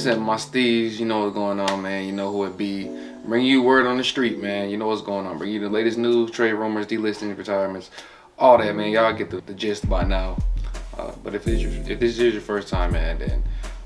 representing my STEEZ. You know what's going on, man. You know who it be. Bring you word on the street, man. You know what's going on. Bring you the latest news, trade rumors, delistings, retirements, all that, man. Y'all get the gist by now. But if this is your first time, man, then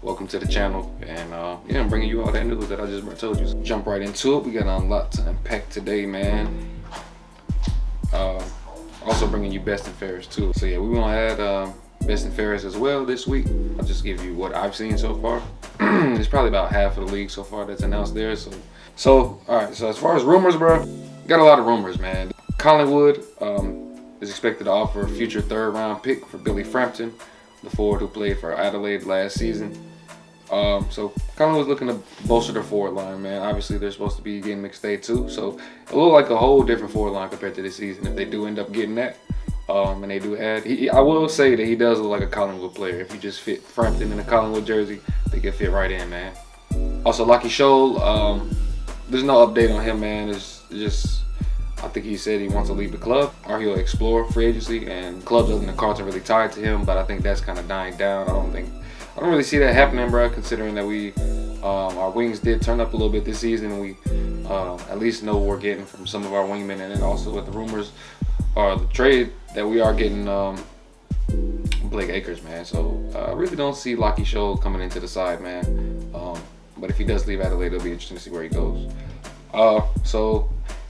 welcome to the channel. And yeah, I'm bringing you all that news that I just told you. So jump right into it. We got a lot to unpack today, man. Also bringing you best and fairest too. So yeah, we're gonna add best and fairest as well this week. I'll just give you what I've seen so far. It's probably about half of the league so far that's announced there. So all right. So as far as rumors, bro, got a lot of rumors, man. Collingwood is expected to offer a future third-round pick for Billy Frampton, the forward who played for Adelaide last season. So Collingwood's looking to bolster their forward line, man. Obviously, they're supposed to be getting McStay too, so it looks like a whole different forward line compared to this season if they do end up getting that. And they do add. I will say that he does look like a Collingwood player. If you just fit Frampton in a Collingwood jersey, they can fit right in, man. Also, Lachie Sholl, there's no update on him, man. It's just, I think he said he wants to leave the club or he'll explore free agency, and clubs other than Carlton really tied to him, but I think that's kind of dying down. I don't really see that happening, bro, considering that our wings did turn up a little bit this season, and we at least know what we're getting from some of our wingmen, and then also with the rumors or the trade that we are getting Blake Acres, man. So I really don't see Lachie Sholl coming into the side, man. But if he does leave Adelaide, it'll be interesting to see where he goes. So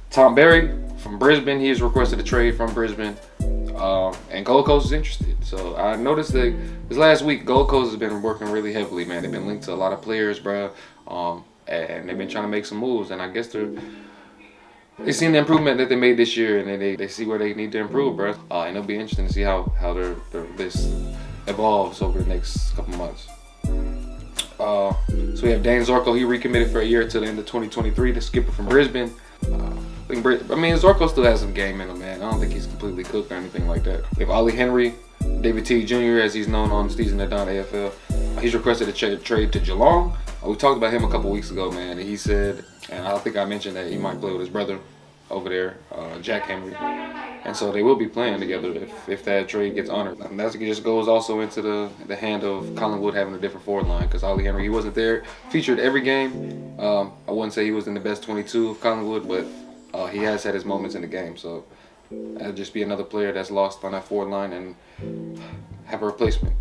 Tom Berry from Brisbane, he has requested a trade from Brisbane, and Gold Coast is interested. So I noticed that this last week, Gold Coast has been working really heavily, man. They've been linked to a lot of players, bro, and they've been trying to make some moves. And I guess they seen the improvement that they made this year, and they see where they need to improve, bro. And it'll be interesting to see how their list evolves over the next couple months. So we have Dane Zorko. He recommitted for a year to the end of 2023. The skipper from Brisbane. Zorko still has some game in him, man. I don't think he's completely cooked or anything like that. We have Ollie Henry, David T. Jr., as he's known on STEEZ TheDon AFL. He's requested a trade to Geelong. We talked about him a couple weeks ago, man. And he said, and I think I mentioned that he might play with his brother over there, Jack Henry. And so they will be playing together if that trade gets honored. And that just goes also into the hand of Collingwood having a different forward line, because Ollie Henry, he wasn't there, featured every game. I wouldn't say he was in the best 22 of Collingwood, but he has had his moments in the game. So that'll just be another player that's lost on that forward line and have a replacement.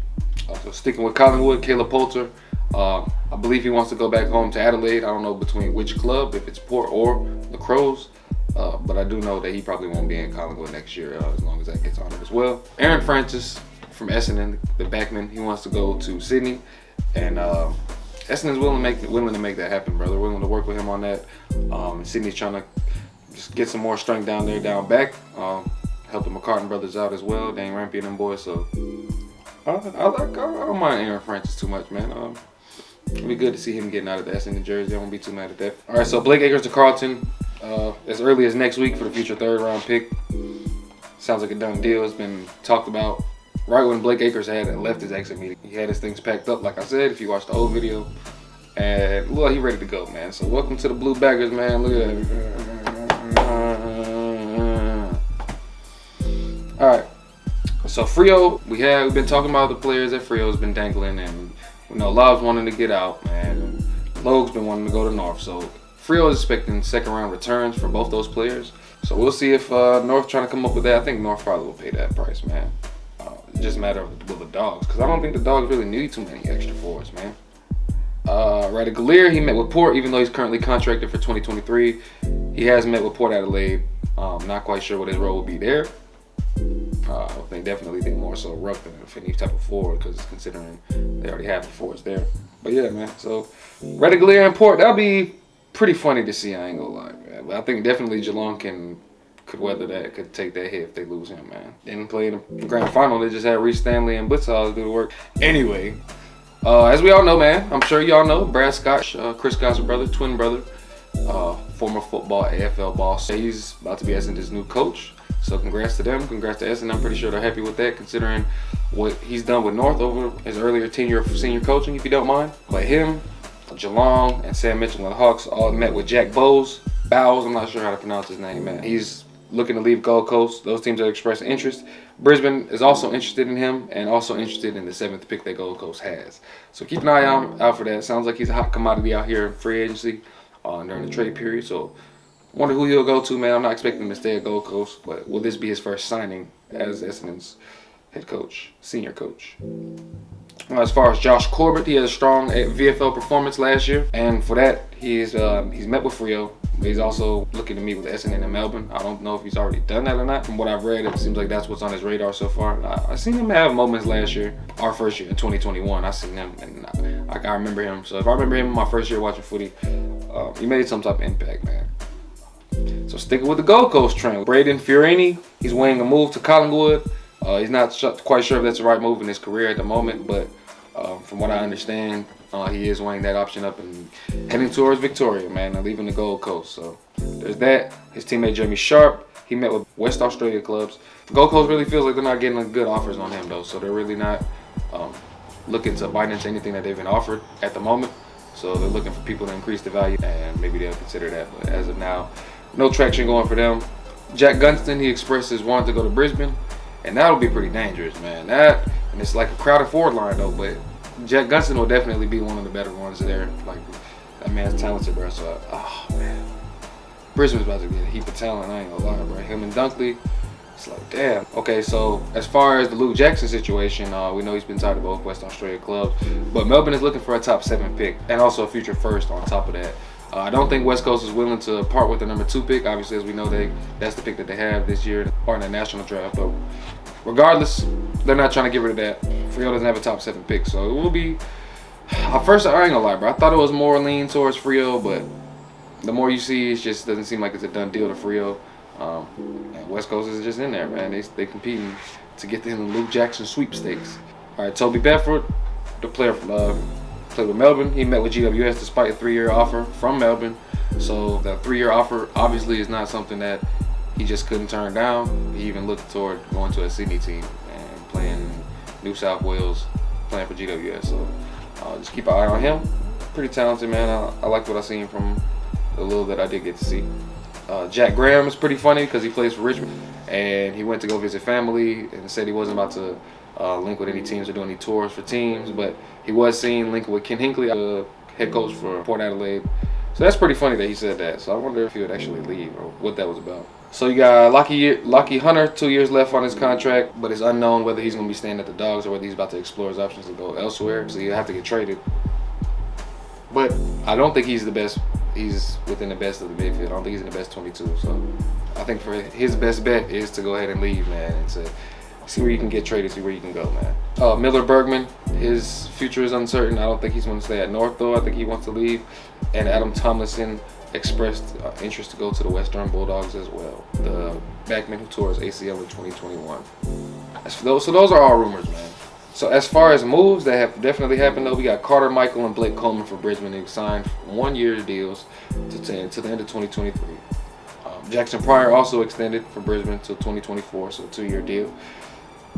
So sticking with Collingwood, Caleb Poulter. I believe he wants to go back home to Adelaide. I don't know between which club, if it's Port or the Crows. But I do know that he probably won't be in Collingwood next year as long as that gets honored as well. Aaron Francis from Essendon, the backman, he wants to go to Sydney, and Essendon's willing to make that happen, brother. Willing to work with him on that. Sydney's trying to just get some more strength down there, down back. Help the McCartan brothers out as well, Dane Rampy and them boys. So I don't mind Aaron Francis too much, man. It'd be good to see him getting out of the Essendon jersey. I won't be too mad at that. All right, so Blake Acres to Carlton. As early as next week for the future third-round pick. Sounds like a done deal. It's been talked about right when Blake Acres had left his exit meeting. He had his things packed up, like I said, if you watched the old video. And look, he ready to go, man. So welcome to the Blue Baggers, man. Look at that. All right. So Freo, we've been talking about the players that Freo's been dangling, and Love's wanting to get out, man. Logue's been wanting to go to North, so Freo is expecting second-round returns for both those players. So we'll see if North trying to come up with that. I think North probably will pay that price, man. It's just a matter of will the Dogs, because I don't think the Dogs really need too many extra forwards, man. Gallier, he met with Port, even though he's currently contracted for 2023. He has met with Port Adelaide. Not quite sure what his role will be there. I think definitely more so ruck than any type of forward, because considering they already have the forwards there. But yeah, man. So Gallier and Port, that'll be pretty funny to see, I ain't gonna lie, man. But I think definitely Geelong could weather that, could take that hit if they lose him, man. Didn't play in the grand final. They just had Reece Stanley and Blitzhaus do the work. Anyway, as we all know, man, I'm sure y'all know, Brad Scott, Chris Scott's brother, twin brother, former football AFL boss. He's about to be Essendon's new coach. So congrats to them. Congrats to Essendon. I'm pretty sure they're happy with that, considering what he's done with North over his earlier tenure of senior coaching, if you don't mind. But him, Geelong, and Sam Mitchell and the Hawks all met with Jack Bowes. I'm not sure how to pronounce his name, man. He's looking to leave Gold Coast. Those teams that expressed interest. Brisbane is also interested in him and also interested in the 7th pick that Gold Coast has. So keep an eye out for that. Sounds like he's a hot commodity out here in free agency during the trade period. So wonder who he'll go to, man. I'm not expecting him to stay at Gold Coast, but will this be his first signing as Essendon's head coach, senior coach? As far as Josh Corbett, he had a strong VFL performance last year, and for that, he's met with Freo. He's also looking to meet with Essendon in Melbourne. I don't know if he's already done that or not. From what I've read, it seems like that's what's on his radar so far. I seen him have moments last year, our first year in 2021. I seen him, and I remember him. So if I remember him in my first year watching footy, he made some type of impact, man. So sticking with the Gold Coast train, Braden Fiorini, he's weighing a move to Collingwood. He's not quite sure if that's the right move in his career at the moment, but from what I understand, he is weighing that option up and heading towards Victoria, man, and leaving the Gold Coast. So there's that. His teammate Jeremy Sharp, he met with West Australia clubs. Gold Coast really feels like they're not getting good offers on him, though, so they're really not looking to bite into anything that they've been offered at the moment. So they're looking for people to increase the value, and maybe they'll consider that. But as of now, no traction going for them. Jack Gunston, he expressed his want to go to Brisbane, and that'll be pretty dangerous, man. And it's like a crowded forward line, though, but Jack Gunston will definitely be one of the better ones there. Like, that man's talented, bro. So, oh, man. Brisbane's about to get a heap of talent, I ain't gonna lie, bro. Him and Dunkley, it's like, damn. Okay, so as far as the Luke Jackson situation, we know he's been tied to both West Australia clubs, but Melbourne is looking for a top 7 pick and also a future first on top of that. I don't think West Coast is willing to part with the number 2 pick. Obviously, as we know, that's the pick that they have this year or in the national draft. But regardless, they're not trying to get rid of that. Freo doesn't have a top 7 pick, so it will be. At first, I ain't gonna lie, bro. I thought it was more lean towards Freo, but the more you see, it just doesn't seem like it's a done deal to Freo. And West Coast is just in there, man. They competing to get in the Luke Jackson sweepstakes. All right, Toby Bedford, the player from played with Melbourne. He met with GWS despite a 3-year offer from Melbourne. So the 3-year offer obviously is not something that he just couldn't turn down. He even looked toward going to a Sydney team and playing New South Wales, playing for GWS. So just keep an eye on him. Pretty talented, man. I like what I seen from the little that I did get to see. Jack Graham is pretty funny because he plays for Richmond, and he went to go visit family and said he wasn't about to link with any teams or do any tours for teams, but he was seen linking with Ken Hinkley, the head coach for Port Adelaide. So that's pretty funny that he said that. So I wonder if he would actually leave or what that was about. So you got Lockie Hunter, 2 years left on his contract, but it's unknown whether he's going to be staying at the Dogs or whether he's about to explore his options to go elsewhere. So he'll have to get traded. But I don't think he's the best. He's within the best of the midfield. I don't think he's in the best 22. So I think for his best bet is to go ahead and leave, man, and to see where you can get traded, see where you can go, man. Miller Bergman, his future is uncertain. I don't think he's going to stay at North, though. I think he wants to leave. And Adam Tomlinson expressed interest to go to the Western Bulldogs as well. The backman who tore his ACL in 2021. So those are all rumors, man. So as far as moves that have definitely happened, though, we got Carter Michael and Blake Coleman for Brisbane. They signed 1-year deals to the end of 2023. Jackson Pryor also extended for Brisbane till 2024, so a 2-year deal.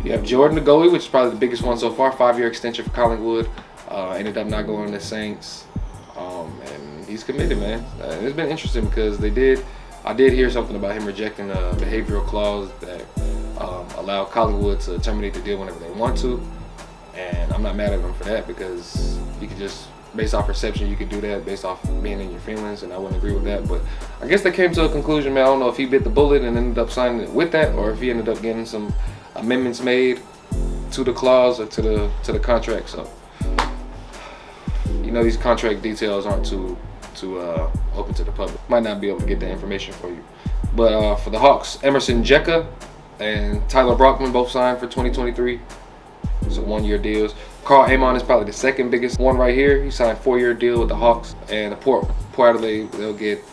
You have Jordan Ngoe, which is probably the biggest one so far, 5-year extension for Collingwood. Ended up not going to the Saints, and he's committed, man. It's been interesting because I did hear something about him rejecting a behavioral clause that allowed Collingwood to terminate the deal whenever they want to, and I'm not mad at him for that because you could just, based off perception, you could do that based off being in your feelings, and I wouldn't agree with that. But I guess they came to a conclusion, man. I don't know if he bit the bullet and ended up signing it with that, or if he ended up getting some amendments made to the clause or to the contract. So you know, these contract details aren't too open to the public. Might not be able to get that information for you. But for the Hawks, Emerson Jekka and Tyler Brockman both signed for 2023. So 1-year deals. Carl Amon is probably the second biggest one right here. He signed a 4-year deal with the Hawks, and the Port Adelaide, they'll get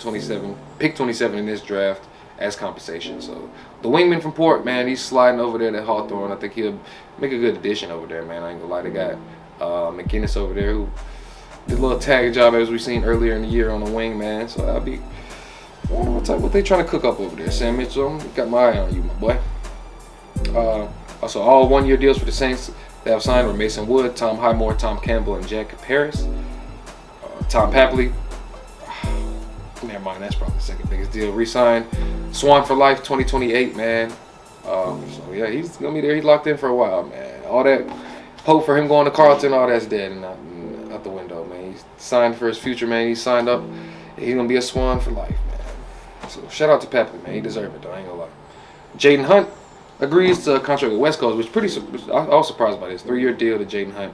pick 27 in this draft as compensation. So the wingman from Port, man, he's sliding over there at Hawthorn. I think he'll make a good addition over there, man. I ain't gonna lie. They got McInnes over there who did a little tag job as we seen earlier in the year on the wing, man. So that'll be what they trying to cook up over there, Sam Mitchell. Got my eye on you, my boy. Also, all 1-year deals for the Saints that have signed were Mason Wood, Tom Highmore, Tom Campbell, and Jack Paris. Tom Papley, Never mind, that's probably the second biggest deal. Re-signed Swan for life, 2028, man. So yeah, he's gonna be there. He's locked in for a while, man. All that hope for him going to Carlton, all that's dead and out the window, man. He's signed for his future, man. He's signed up. He's gonna be a Swan for life, man. So shout out to Pepe, man. He deserves it, though. I ain't gonna lie. Jaden Hunt agrees to a contract with West Coast, which I was surprised by this 3-year deal to Jaden Hunt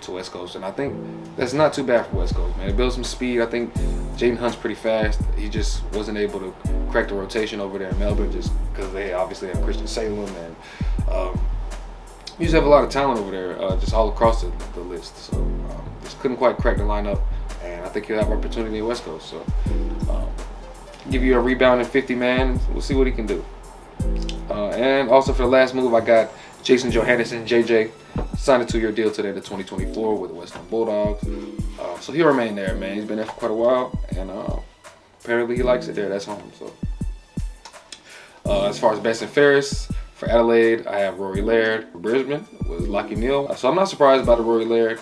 to West Coast, and I think that's not too bad for West Coast, man. It builds some speed. I think Jaden Hunt's pretty fast. He just wasn't able to crack the rotation over there in Melbourne just because they obviously have Christian Salem and you just have a lot of talent over there, just all across the list. So just couldn't quite crack the lineup, and I think he'll have opportunity at West Coast. So give you a rebounding 50 man. We'll see what he can do. And also for the last move, I got Jason Johannesson, JJ, signed a 2-year deal today to 2024 with the Western Bulldogs. So he'll remain there, man. He's been there for quite a while, and apparently he likes it there. That's home. So as far as best and fairest, for Adelaide, I have Rory Laird. For Brisbane was Lachie Neale. So I'm not surprised by the Rory Laird.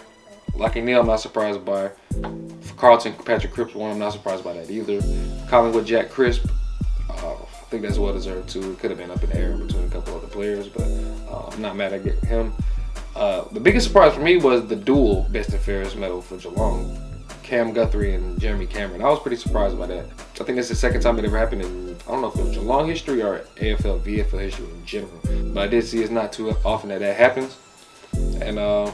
Lachie Neale, I'm not surprised by. For Carlton, Patrick Cripps one, I'm not surprised by that either. Collingwood, Jack Crisp. I think that's well deserved too. It could have been up in the air between a couple other players, but I'm not mad at him. The biggest surprise for me was the dual best and fairest medal for Geelong, Cam Guthrie and Jeremy Cameron. I was pretty surprised by that. I think it's the second time it ever happened in, I don't know if it was Geelong history or AFL, VFL history in general. But I did see it's not too often that happens. And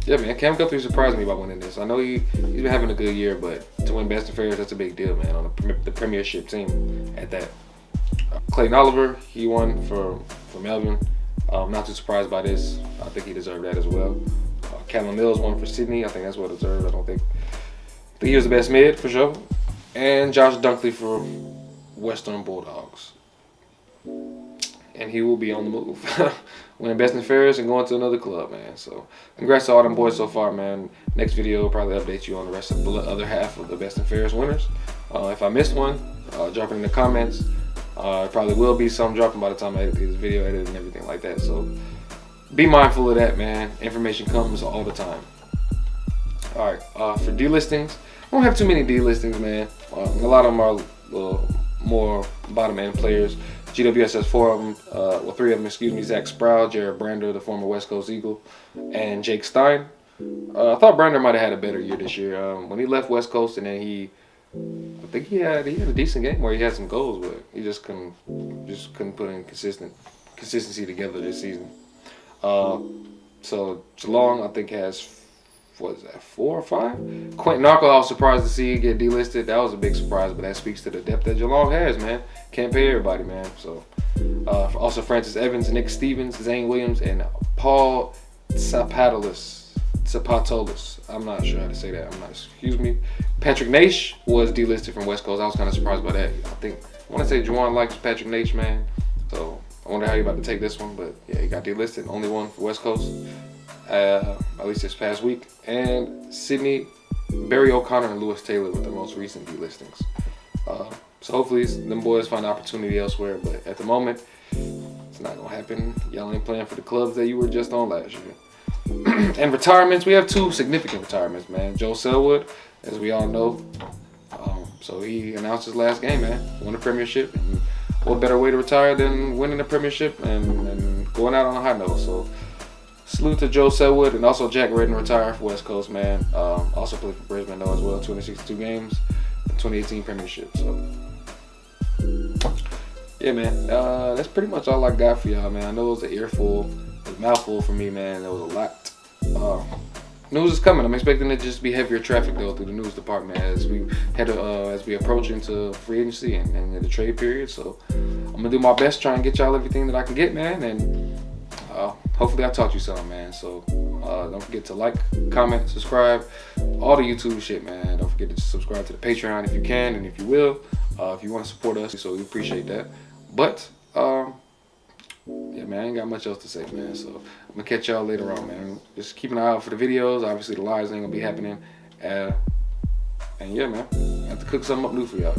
yeah, man, Cam Guthrie surprised me by winning this. I know he's been having a good year, but to win best and fairest, that's a big deal, man, on the premiership team at that. Clayton Oliver, he won for Melbourne. Not too surprised by this. I think he deserved that as well. Callum Mills won for Sydney. I think that's well deserved. I think he was the best mid for sure. And Josh Dunkley for Western Bulldogs. And he will be on the move. Winning best and fairest and going to another club, man. So congrats to all them boys so far, man. Next video will probably update you on the rest of the other half of the best and fairest winners. If I missed one, drop it in the comments. It probably will be some dropping by the time I edit this video, edit and everything like that. So be mindful of that, man. Information comes all the time. All right, for delistings, I don't have too many delistings, man. A lot of them are more bottom end players. GWS has 4 of them, well 3 of them, excuse me. Zach Sproul, Jared Brander, the former West Coast Eagle, and Jake Stein. I thought Brander might have had a better year this year. When he left West Coast, and then I think he had a decent game where he had some goals, but he just couldn't put in consistency together this season. So Geelong, I think, has, what is that, 4 or 5? Quentin Narco, I was surprised to see get delisted. That was a big surprise, but that speaks to the depth that Geelong has, man. Can't pay everybody, man. So also Francis Evans, Nick Stevens, Zane Williams, and Paul Sapatolis. I'm not sure how to say that. Excuse me. Patrick Naish was delisted from West Coast. I was kind of surprised by that. I want to say Juwan likes Patrick Naish, man. So I wonder how you're about to take this one, but yeah, he got delisted. Only one for West Coast, at least this past week. And Sydney, Barry O'Connor, and Lewis Taylor with the most recent delistings. So hopefully them boys find opportunity elsewhere, but at the moment, it's not gonna happen. Y'all ain't playing for the clubs that you were just on last year. And retirements, we have 2 significant retirements, man. Joe Selwood, as we all know, so he announced his last game, man. Won the premiership, and what better way to retire than winning the premiership and going out on a high note. So salute to Joe Selwood, and also Jack Redden retired for West Coast, man. Also played for Brisbane though as well, 262 games, 2018 premiership. So yeah, man, that's pretty much all I got for y'all, man. I know it was an earful, a mouthful for me, man. There was a lot. News is coming. I'm expecting it to just be heavier traffic though through the news department as we approach into free agency and the trade period. So I'm gonna do my best, try and get y'all everything that I can get, man. And hopefully I taught you something, man. So don't forget to like, comment, subscribe, all the YouTube shit, man. Don't forget to subscribe to the Patreon if you can and if you will, if you want to support us. So we appreciate that. But yeah, man, I ain't got much else to say, man. So I'm gonna catch y'all later on, man. Just keep an eye out for the videos. Obviously the lives ain't gonna be happening, and yeah, man, I have to cook something up new for y'all.